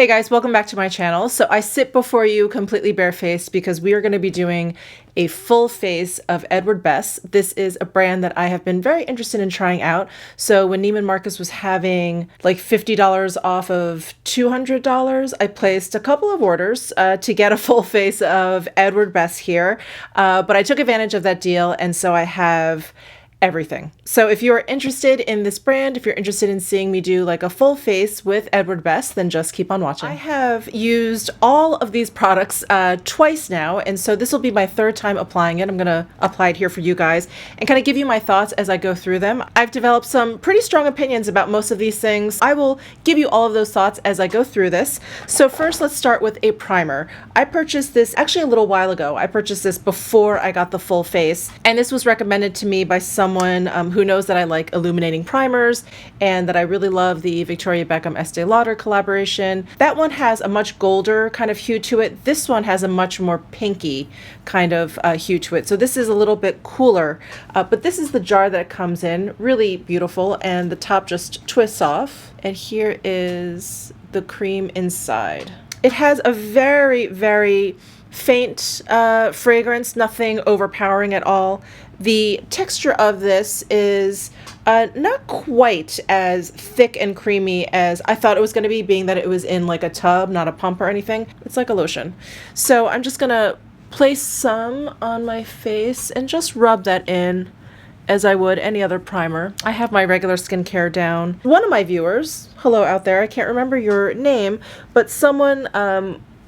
Hey guys, welcome back to my channel. So I sit before you completely barefaced because we are going to be doing a full face of EDWARD BESS. This is a brand that I have been very interested in trying out. So when Neiman Marcus was having like $50 off of $200, I placed a couple of orders to get a full face of EDWARD BESS here. But I took advantage of that deal, and so I have everything. So if you're interested in this brand, if you're interested in seeing me do like a full face with EDWARD BESS, then just keep on watching. I have used all of these products twice now, and so this will be my third time applying it. I'm gonna apply it here for you guys and kind of give you my thoughts as I go through them. I've developed some pretty strong opinions about most of these things. I will give you all of those thoughts as I go through this. So first, let's start with a primer. I purchased this actually a little while ago. I purchased this before I got the full face, and this was recommended to me by someone who knows that I like illuminating primers and that I really love the Victoria Beckham Estee Lauder collaboration. That one has a much golder kind of hue to it. This one has a much more pinky kind of hue to it. So this is a little bit cooler, but this is the jar that it comes in. Really beautiful, and the top just twists off. And here is the cream inside. It has a very, very faint fragrance, nothing overpowering at all. The texture of this is not quite as thick and creamy as I thought it was going to be, being that it was in like a tub, not a pump or anything. It's like a lotion. So I'm just going to place some on my face and just rub that in as I would any other primer. I have my regular skincare down. One of my viewers, hello out there, I can't remember your name, but someone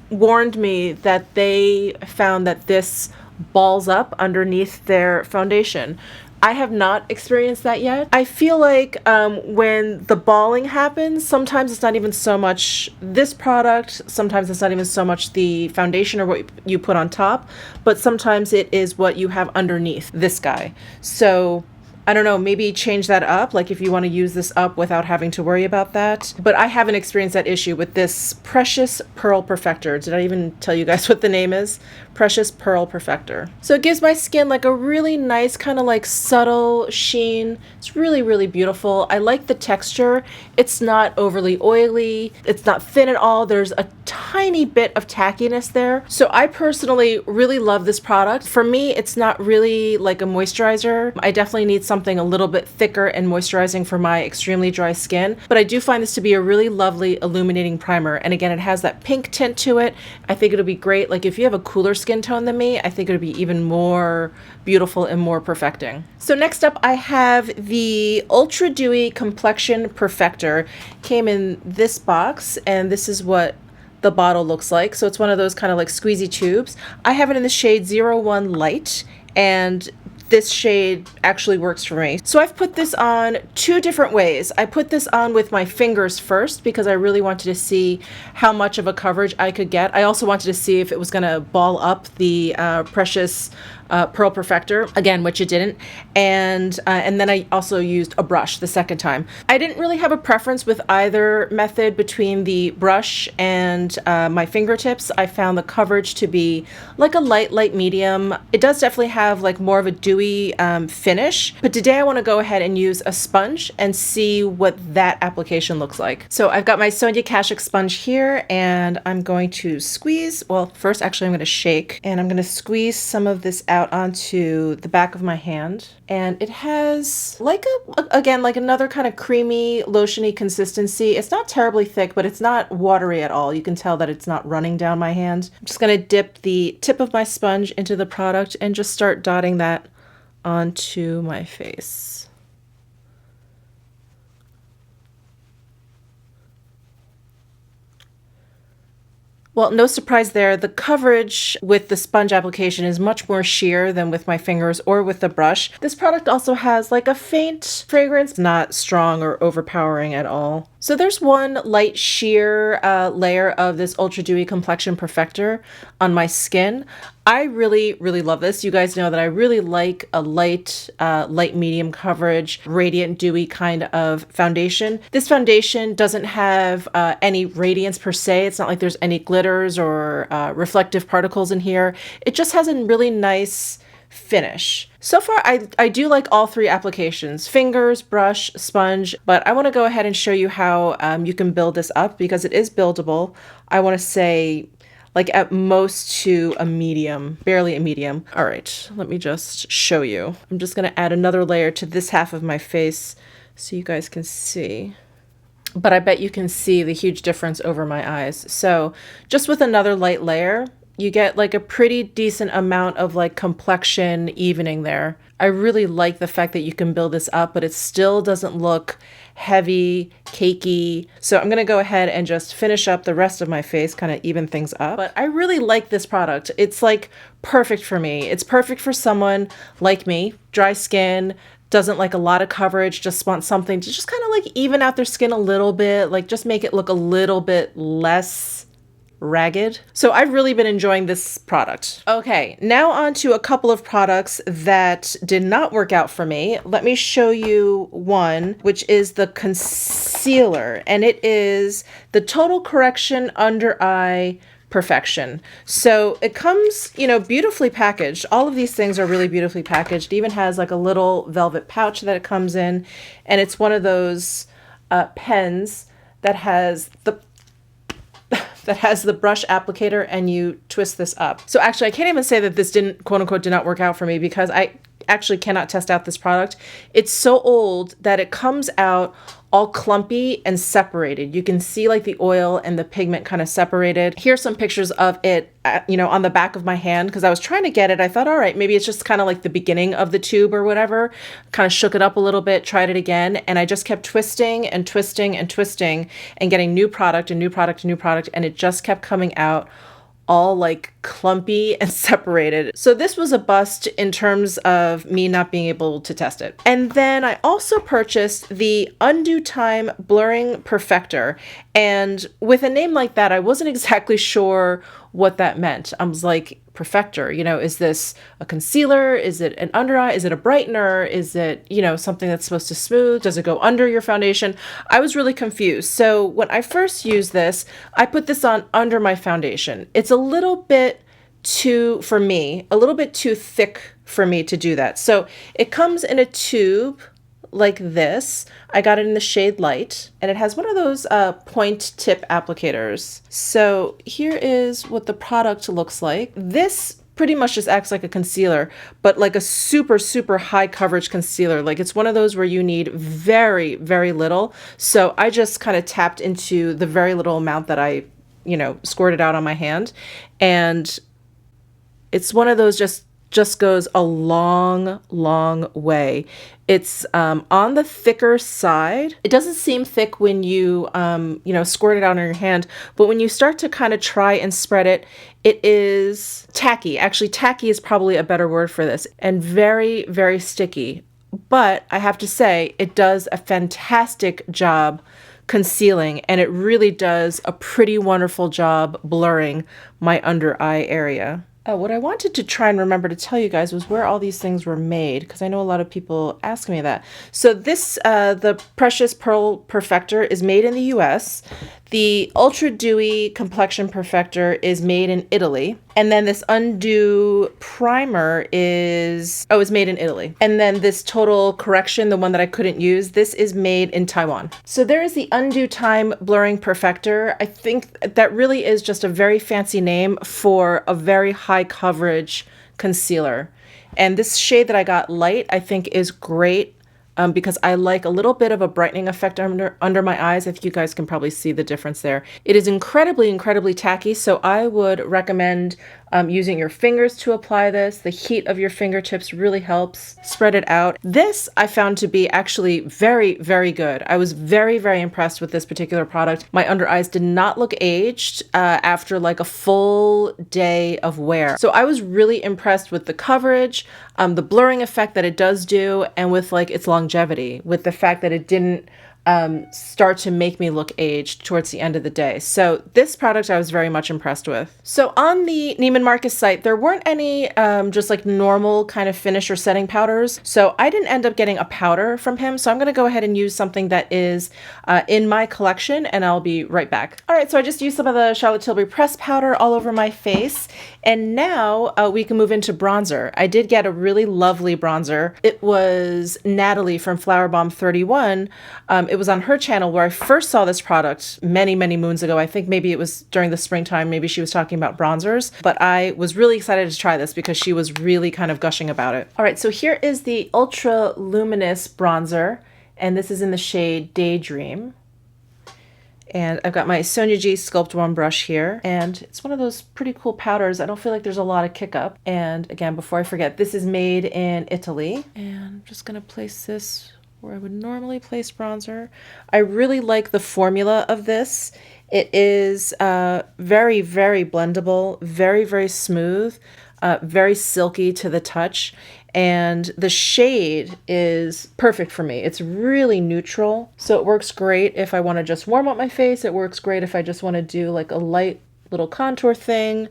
warned me that they found that this balls up underneath their foundation. I have not experienced that yet. I feel like when the balling happens, sometimes it's not even so much this product, sometimes it's not even so much the foundation or what you put on top, but sometimes it is what you have underneath this guy. So I don't know, maybe change that up, like if you want to use this up without having to worry about that. But I haven't experienced that issue with this Precious Pearl Perfector. Did I even tell you guys what the name is? Precious Pearl Perfector. So it gives my skin like a really nice kind of like subtle sheen. It's really, really beautiful. I like the texture. It's not overly oily. It's not thin at all. There's a tiny bit of tackiness there. So I personally really love this product. For me, it's not really like a moisturizer. I definitely need something a little bit thicker and moisturizing for my extremely dry skin. But I do find this to be a really lovely illuminating primer. And again, it has that pink tint to it. I think it'll be great. Like if you have a cooler skin tone than me, I think it would be even more beautiful and more perfecting. So next up, I have the Ultra Dewy Complexion Perfector. Came in this box, and this is what the bottle looks like. So it's one of those kind of like squeezy tubes. I have it in the shade 01 Light, and this shade actually works for me. So I've put this on two different ways. I put this on with my fingers first because I really wanted to see how much of a coverage I could get. I also wanted to see if it was gonna ball up the Precious Pearl Perfector, again, which it didn't. And then I also used a brush the second time. I didn't really have a preference with either method between the brush and my fingertips. I found the coverage to be like a light medium. It does definitely have like more of a dewy finish, but today I want to go ahead and use a sponge and see what that application looks like. So I've got my Sonia Kashuk sponge here, and I'm going to squeeze, well, first actually I'm going to shake, and I'm going to squeeze some of this out onto the back of my hand. And it has like again, like another kind of creamy, lotiony consistency. It's not terribly thick, but it's not watery at all. You can tell that it's not running down my hand. I'm just going to dip the tip of my sponge into the product and just start dotting that onto my face. Well, no surprise there. The coverage with the sponge application is much more sheer than with my fingers or with the brush. This product also has like a faint fragrance, not strong or overpowering at all. So there's one light sheer layer of this Ultra Dewy Complexion Perfector on my skin. I really, really love this. You guys know that I really like a light medium coverage, radiant, dewy kind of foundation. This foundation doesn't have any radiance per se. It's not like there's any glitters or reflective particles in here. It just has a really nice finish. So far, I do like all three applications, fingers, brush, sponge, but I want to go ahead and show you how you can build this up because it is buildable. I want to say like at most to a medium, barely a medium. All right, let me just show you. I'm just going to add another layer to this half of my face so you guys can see. But I bet you can see the huge difference over my eyes. So just with another light layer, you get like a pretty decent amount of like complexion evening there. I really like the fact that you can build this up, but it still doesn't look heavy, cakey. So I'm gonna go ahead and just finish up the rest of my face, kind of even things up. But I really like this product. It's like perfect for me. It's perfect for someone like me, dry skin, doesn't like a lot of coverage, just wants something to just kind of like even out their skin a little bit, like just make it look a little bit less ragged. So I've really been enjoying this product. Okay, now on to a couple of products that did not work out for me. Let me show you one, which is the concealer, and it is the Total Correction Under Eye Perfection. So it comes, you know, beautifully packaged. All of these things are really beautifully packaged. It even has like a little velvet pouch that it comes in, and it's one of those pens that has the brush applicator, and you twist this up. So actually I can't even say that this didn't, quote unquote, did not work out for me because I actually cannot test out this product. It's so old that it comes out all clumpy and separated. You can see like the oil and the pigment kind of separated. Here's some pictures of it, you know, on the back of my hand because I was trying to get it. I thought, all right, maybe it's just kind of like the beginning of the tube or whatever. Kind of shook it up a little bit, tried it again, and I just kept twisting and twisting and twisting and getting new product and new product and new product, and it just kept coming out all like clumpy and separated. So this was a bust in terms of me not being able to test it. And then I also purchased the Undue Time Blurring Perfector. And with a name like that, I wasn't exactly sure what that meant. I was like, perfector, you know, is this a concealer? Is it an under eye? Is it a brightener? Is it, you know, something that's supposed to smooth? Does it go under your foundation? I was really confused. So when I first used this, I put this on under my foundation. It's a little bit too, for me, a little bit too thick for me to do that. So it comes in a tube like this. I got it in the shade Light, and it has one of those point tip applicators. So here is what the product looks like. This pretty much just acts like a concealer, but like a super, super high coverage concealer. Like it's one of those where you need very, very little. So I just kind of tapped into the very little amount that I, you know, squirted out on my hand. And it's one of those just goes a long, long way. It's on the thicker side. It doesn't seem thick when you, you know, squirt it out on your hand, but when you start to kind of try and spread it, it is tacky. Actually, tacky is probably a better word for this, and very, very sticky. But I have to say, it does a fantastic job concealing, and it really does a pretty wonderful job blurring my under eye area. What I wanted to try and remember to tell you guys was where all these things were made, because I know a lot of people ask me that. So this, the Precious Pearl Perfector is made in the US. The Ultra Dewy Complexion Perfector is made in Italy. And then this Undue Primer is made in Italy. And then this Total Correction, the one that I couldn't use, this is made in Taiwan. So there is the Undue Time Blurring Perfector. I think that really is just a very fancy name for a very high coverage concealer. And this shade that I got, Light, I think is great. Because I like a little bit of a brightening effect under my eyes. I think you guys can probably see the difference there. It is incredibly, incredibly tacky, so I would recommend using your fingers to apply this. The heat of your fingertips really helps spread it out. This I found to be actually very, very good. I was very, very impressed with this particular product. My under eyes did not look aged after like a full day of wear. So I was really impressed with the coverage, the blurring effect that it does do, and with like its longevity, with the fact that it didn't start to make me look aged towards the end of the day. So this product I was very much impressed with. So on the Neiman Marcus site, there weren't any just like normal kind of finish or setting powders. So I didn't end up getting a powder from him. So I'm going to go ahead and use something that is in my collection, and I'll be right back. All right, so I just used some of the Charlotte Tilbury pressed powder all over my face. And now we can move into bronzer. I did get a really lovely bronzer. It was Natalie from Flower Bomb 31. It was on her channel where I first saw this product many, many moons ago. I think maybe it was during the springtime. Maybe she was talking about bronzers. But I was really excited to try this because she was really kind of gushing about it. All right, so here is the Ultra Luminous bronzer. And this is in the shade Daydream. And I've got my Sonia G Sculpt One brush here. And it's one of those pretty cool powders. I don't feel like there's a lot of kick up. And again, before I forget, this is made in Italy. And I'm just going to place this where I would normally place bronzer. I really like the formula of this. It is very, very blendable, very, very smooth, very silky to the touch. And the shade is perfect for me. It's really neutral. So it works great if I want to just warm up my face. It works great if I just want to do like a light little contour thing,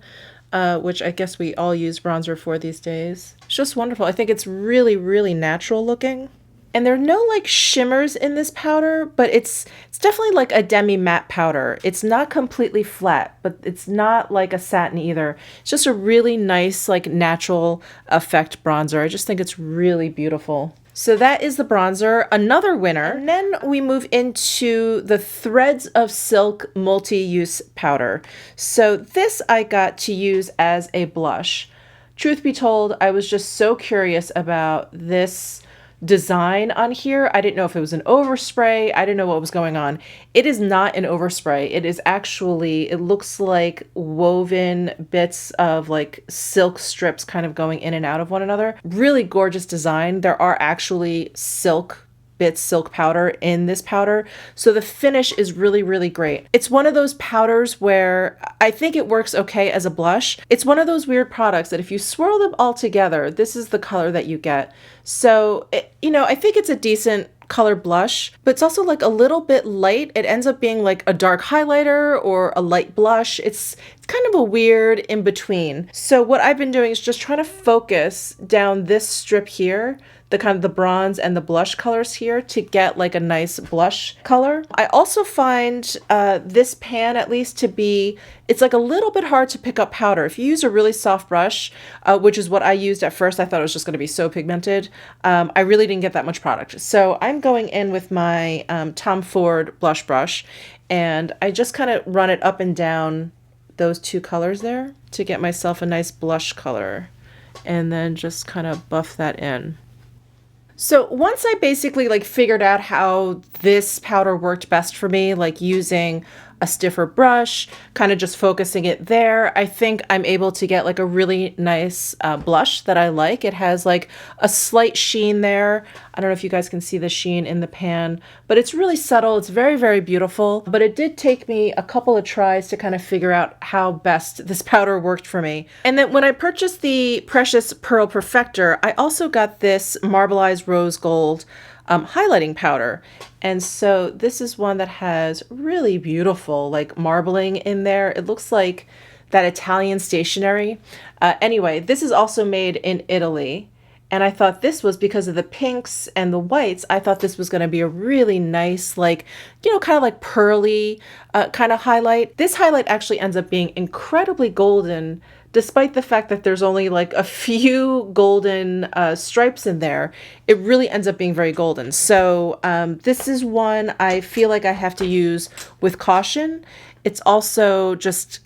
which I guess we all use bronzer for these days. It's just wonderful. I think it's really, really natural looking. And there are no like shimmers in this powder, but it's definitely like a demi matte powder. It's not completely flat, but it's not like a satin either. It's just a really nice like natural effect bronzer. I just think it's really beautiful. So that is the bronzer, another winner. And then we move into the Threads of Silk multi-use powder. So this I got to use as a blush. Truth be told, I was just so curious about this design on here. I didn't know if it was an overspray. I didn't know what was going on. It is not an overspray. It is actually, it looks like woven bits of like silk strips kind of going in and out of one another. Really gorgeous design. There are actually silk powder in this powder. So the finish is really, really great. It's one of those powders where I think it works okay as a blush. It's one of those weird products that if you swirl them all together, this is the color that you get. So, I think it's a decent color blush, but it's also like a little bit light. It ends up being like a dark highlighter or a light blush. It's kind of a weird in between. So what I've been doing is just trying to focus down this strip here, the kind of the bronze and the blush colors here to get like a nice blush color. I also find this pan at least to be, it's like a little bit hard to pick up powder. If you use a really soft brush, which is what I used at first, I thought it was just going to be so pigmented. I really didn't get that much product. So I'm going in with my Tom Ford blush brush, and I just kind of run it up and down those two colors there to get myself a nice blush color, and then just kind of buff that in. So once I basically like figured out how this powder worked best for me, like using a stiffer brush, kind of just focusing it there, I think I'm able to get like a really nice blush that I like. It has like a slight sheen there. I don't know if you guys can see the sheen in the pan, but it's really subtle. It's very, very beautiful. But it did take me a couple of tries to kind of figure out how best this powder worked for me. And then when I purchased the Precious Pearl Perfector, I also got this Marbleized Rose Gold highlighting powder. And so this is one that has really beautiful like marbling in there. It looks like that Italian stationery. Anyway, this is also made in Italy. And I thought this was, because of the pinks and the whites, I thought this was going to be a really nice, like, kind of like pearly kind of highlight. This highlight actually ends up being incredibly golden, despite the fact that there's only like a few golden stripes in there. It really ends up being very golden. So this is one I feel like I have to use with caution. It's also just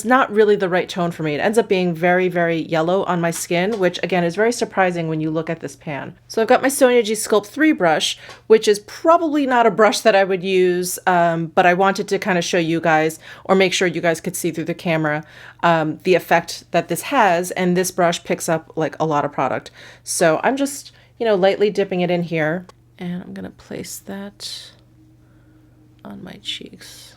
not really the right tone for me. It ends up being very, very yellow on my skin, which again is very surprising when you look at this pan. So I've got my Sonia G Sculpt 3 brush, which is probably not a brush that I would use, but I wanted to kind of show you guys, or make sure you guys could see through the camera, the effect that this has. And this brush picks up like a lot of product. So I'm just, lightly dipping it in here, and I'm gonna place that on my cheeks.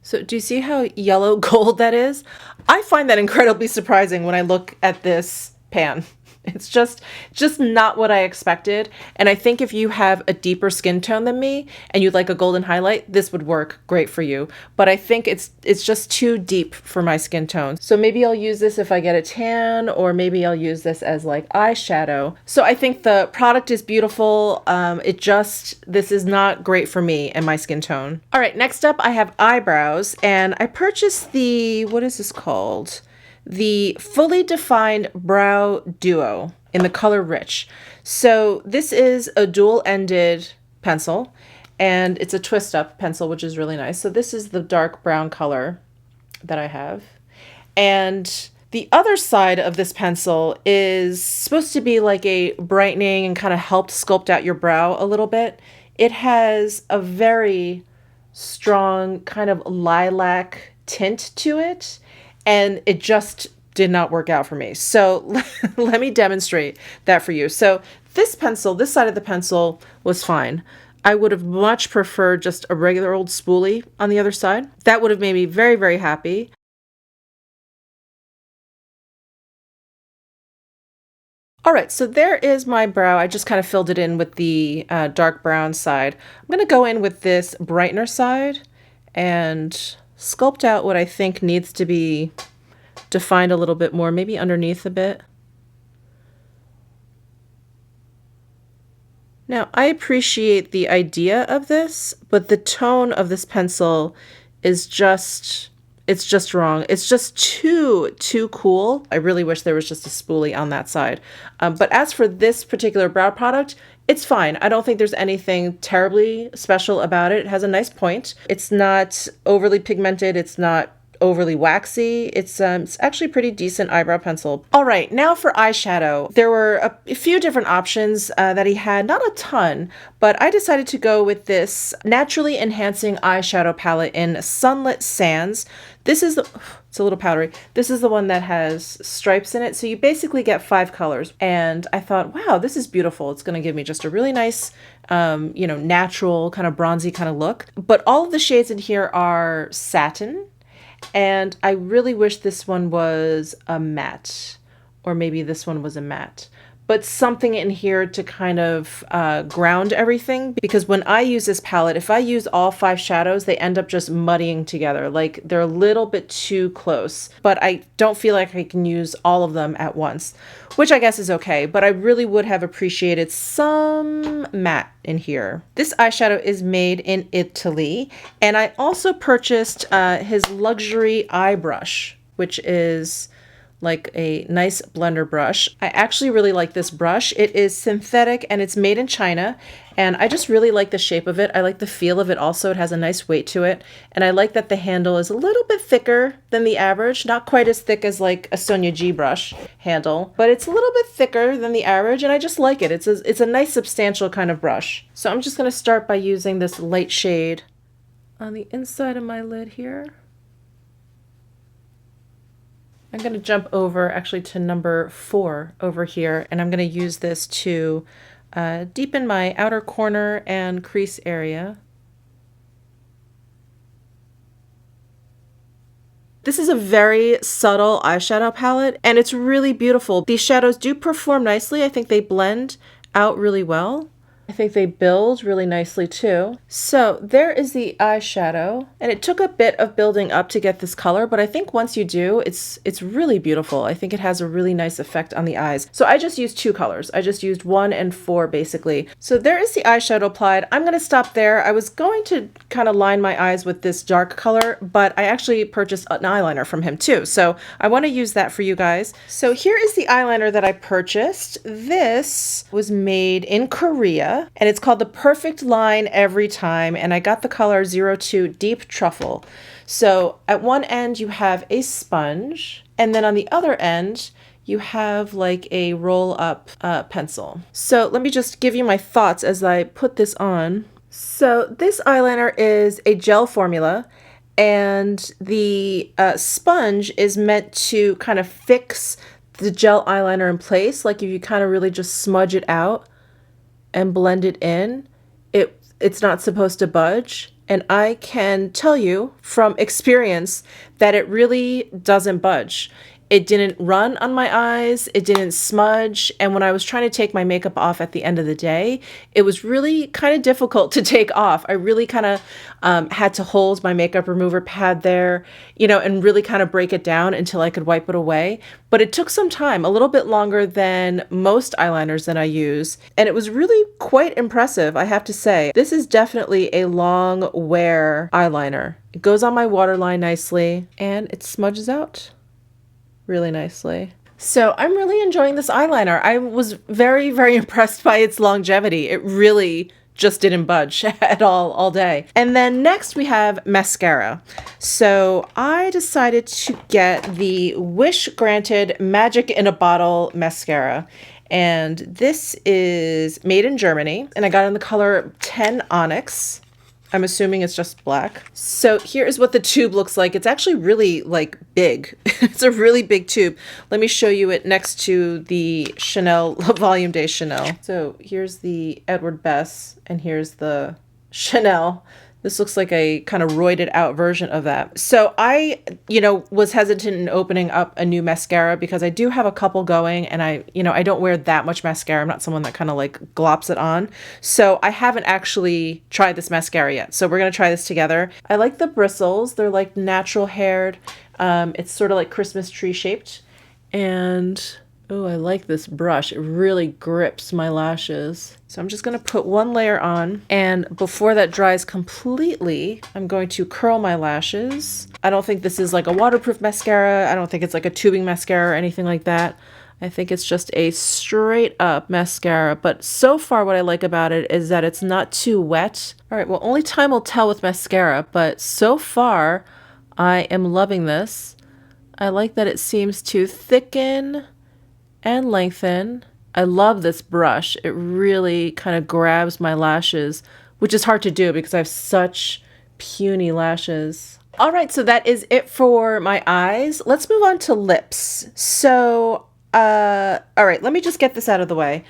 So do you see how yellow gold that is? I find that incredibly surprising when I look at this pan. It's just not what I expected. And I think if you have a deeper skin tone than me and you'd like a golden highlight, this would work great for you. But I think it's just too deep for my skin tone. So maybe I'll use this if I get a tan, or maybe I'll use this as like eyeshadow. So I think the product is beautiful. This is not great for me and my skin tone. All right, next up I have eyebrows, and I purchased what is this called? The Fully Defined Brow Duo in the color Rich. So this is a dual-ended pencil, and it's a twist-up pencil, which is really nice. So this is the dark brown color that I have. And the other side of this pencil is supposed to be like a brightening and kind of help sculpt out your brow a little bit. It has a very strong kind of lilac tint to it, and it just did not work out for me. So let me demonstrate that for you. So this side of the pencil was fine. I would have much preferred just a regular old spoolie on the other side. That would have made me very, very happy. All right, so there is my brow. I just kind of filled it in with the dark brown side. I'm gonna go in with this brightener side and sculpt out what I think needs to be defined a little bit more, maybe underneath a bit. Now, I appreciate the idea of this, but the tone of this pencil is it's just wrong. It's just too cool. I really wish there was just a spoolie on that side. But as for this particular brow product, it's fine. I don't think there's anything terribly special about it. It has a nice point. It's not overly pigmented. It's not overly waxy. It's actually pretty decent eyebrow pencil. All right, now for eyeshadow. There were a few different options that he had, not a ton, but I decided to go with this Naturally Enhancing Eyeshadow Palette in Sunlit Sands. It's a little powdery. This is the one that has stripes in it. So you basically get 5 colors. And I thought, wow, this is beautiful. It's gonna give me just a really nice, natural kind of bronzy kind of look. But all of the shades in here are satin. And I really wish this one was a matte, or maybe this one was a matte, but something in here to kind of ground everything. Because when I use this palette, if I use all 5 shadows, they end up just muddying together. Like they're a little bit too close, but I don't feel like I can use all of them at once, which I guess is okay, but I really would have appreciated some matte in here. This eyeshadow is made in Italy, and I also purchased his luxury eye brush, which is like a nice blender brush. I actually really like this brush. It is synthetic and it's made in China, and I just really like the shape of it. I like the feel of it also. It has a nice weight to it, and I like that the handle is a little bit thicker than the average. Not quite as thick as like a Sonia G brush handle, but it's a little bit thicker than the average, and I just like it. It's a nice substantial kind of brush. So I'm just gonna start by using this light shade on the inside of my lid here. I'm going to jump over actually to number 4 over here, and I'm going to use this to deepen my outer corner and crease area. This is a very subtle eyeshadow palette, and it's really beautiful. These shadows do perform nicely. I think they blend out really well. I think they build really nicely too. So there is the eyeshadow, and it took a bit of building up to get this color, but I think once you do, it's really beautiful. I think it has a really nice effect on the eyes. So I just used 2 colors. I just used 1 and 4 basically. So there is the eyeshadow applied. I'm gonna stop there. I was going to kind of line my eyes with this dark color, but I actually purchased an eyeliner from him too. So I wanna use that for you guys. So here is the eyeliner that I purchased. This was made in Korea, and it's called the Perfect Line Every Time, and I got the color 02 Deep Truffle. So at one end you have a sponge, and then on the other end you have like a roll up pencil. So let me just give you my thoughts as I put this on. So this eyeliner is a gel formula, and the sponge is meant to kind of fix the gel eyeliner in place. Like if you kind of really just smudge it out and blend it in, it's not supposed to budge. And I can tell you from experience that it really doesn't budge. It didn't run on my eyes, it didn't smudge, and when I was trying to take my makeup off at the end of the day, it was really kind of difficult to take off. I really kind of had to hold my makeup remover pad there, you know, and really kind of break it down until I could wipe it away. But it took some time, a little bit longer than most eyeliners that I use, and it was really quite impressive, I have to say. This is definitely a long wear eyeliner. It goes on my waterline nicely, and it smudges out really nicely. So I'm really enjoying this eyeliner. I was very, very impressed by its longevity. It really just didn't budge at all day. And then next we have mascara. So I decided to get the Wish Granted Magic in a Bottle mascara. And this is made in Germany, and I got it in the color 10 Onyx. I'm assuming it's just black. So here's what the tube looks like. It's actually really like big. It's a really big tube. Let me show you it next to the Chanel Volume Day Chanel. So here's the Edward Bess, and here's the Chanel. This looks like a kind of roided out version of that. So I, was hesitant in opening up a new mascara because I do have a couple going, and I don't wear that much mascara. I'm not someone that kind of like glops it on. So I haven't actually tried this mascara yet. So we're going to try this together. I like the bristles. They're like natural haired. It's sort of like Christmas tree shaped. And oh, I like this brush. It really grips my lashes. So I'm just going to put one layer on, and before that dries completely, I'm going to curl my lashes. I don't think this is like a waterproof mascara. I don't think it's like a tubing mascara or anything like that. I think it's just a straight up mascara, but so far what I like about it is that it's not too wet. All right, well, only time will tell with mascara, but so far I am loving this. I like that it seems to thicken and lengthen. I love this brush. It really kind of grabs my lashes, which is hard to do because I have such puny lashes. All right, so that is it for my eyes. Let's move on to lips. So, all right, let me just get this out of the way.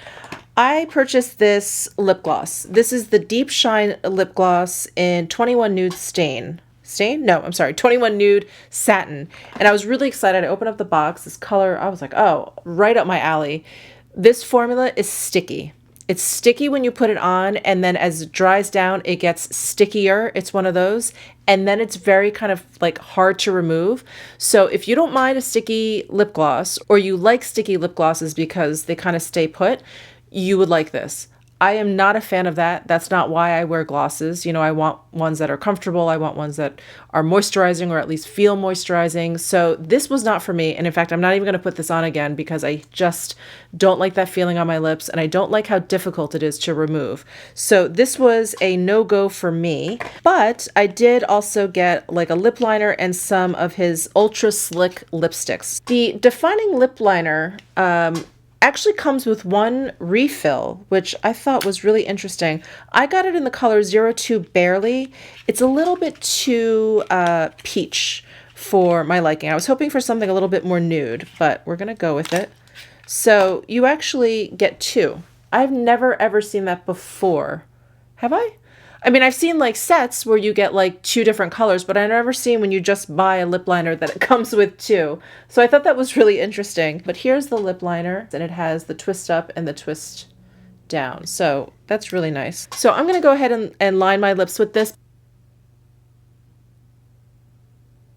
I purchased this lip gloss. This is the Deep Shine lip gloss in 21 Nude Stain. Stain? No, I'm sorry, 21 Nude Satin. And I was really excited. I opened up the box, this color, I was like, oh, right up my alley. This formula is sticky. It's sticky when you put it on, and then as it dries down, it gets stickier. It's one of those. And then it's very kind of like hard to remove. So if you don't mind a sticky lip gloss, or you like sticky lip glosses because they kind of stay put, you would like this. I am not a fan of that. That's not why I wear glosses. I want ones that are comfortable. I want ones that are moisturizing, or at least feel moisturizing. So this was not for me. And in fact, I'm not even going to put this on again because I just don't like that feeling on my lips, and I don't like how difficult it is to remove. So this was a no-go for me, but I did also get like a lip liner and some of his ultra slick lipsticks. The defining lip liner, actually comes with one refill, which I thought was really interesting. I got it in the color 02 Barely. It's a little bit too peach for my liking. I was hoping for something a little bit more nude, but we're gonna go with it. So you actually get two. I've never ever seen that before. Have I? I mean, I've seen like sets where you get like two different colors, but I've never seen when you just buy a lip liner that it comes with two. So I thought that was really interesting. But here's the lip liner, and it has the twist up and the twist down. So that's really nice. So I'm going to go ahead and line my lips with this.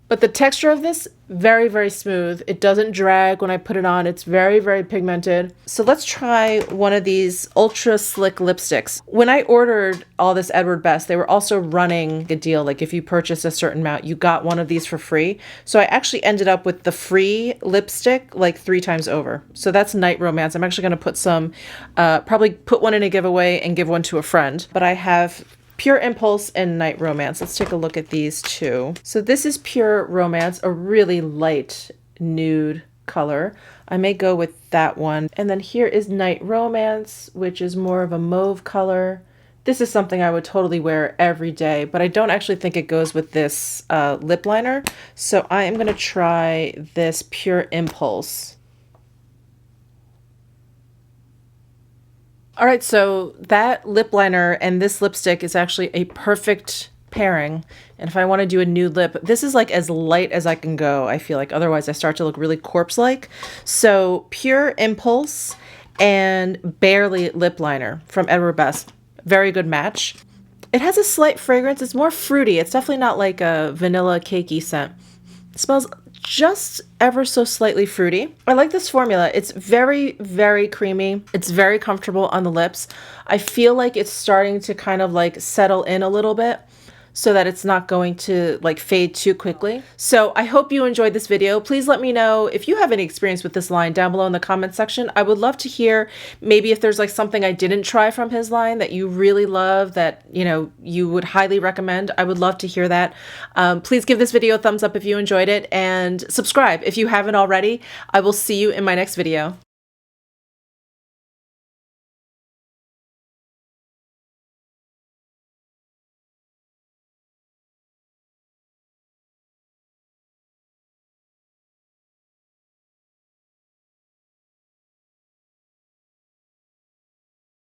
But the texture of this, very, very smooth. It doesn't drag when I put it on. It's very, very pigmented. So let's try one of these ultra slick lipsticks. When I ordered all this Edward Bess, they were also running a deal. Like if you purchased a certain amount, you got one of these for free. So I actually ended up with the free lipstick like 3 times over. So that's Night Romance. I'm actually going to put some, probably put one in a giveaway and give one to a friend. But I have Pure Impulse and Night Romance. Let's take a look at these two. So this is Pure Romance, a really light nude color. I may go with that one. And then here is Night Romance, which is more of a mauve color. This is something I would totally wear every day, but I don't actually think it goes with this lip liner. So I am going to try this Pure Impulse. All right, so that lip liner and this lipstick is actually a perfect pairing. And if I want to do a nude lip, this is like as light as I can go, I feel like. Otherwise I start to look really corpse-like. So Pure Impulse and Barely Lip Liner from Edward Bess. Very good match. It has a slight fragrance. It's more fruity. It's definitely not like a vanilla cakey scent. It smells just ever so slightly fruity. I like this formula. It's very, very creamy. It's very comfortable on the lips. I feel like it's starting to kind of like settle in a little bit, so that it's not going to like fade too quickly. So I hope you enjoyed this video. Please let me know if you have any experience with this line down below in the comment section. I would love to hear maybe if there's like something I didn't try from his line that you really love, that, you know, you would highly recommend. I would love to hear that. Please give this video a thumbs up if you enjoyed it, and subscribe if you haven't already. I will see you in my next video.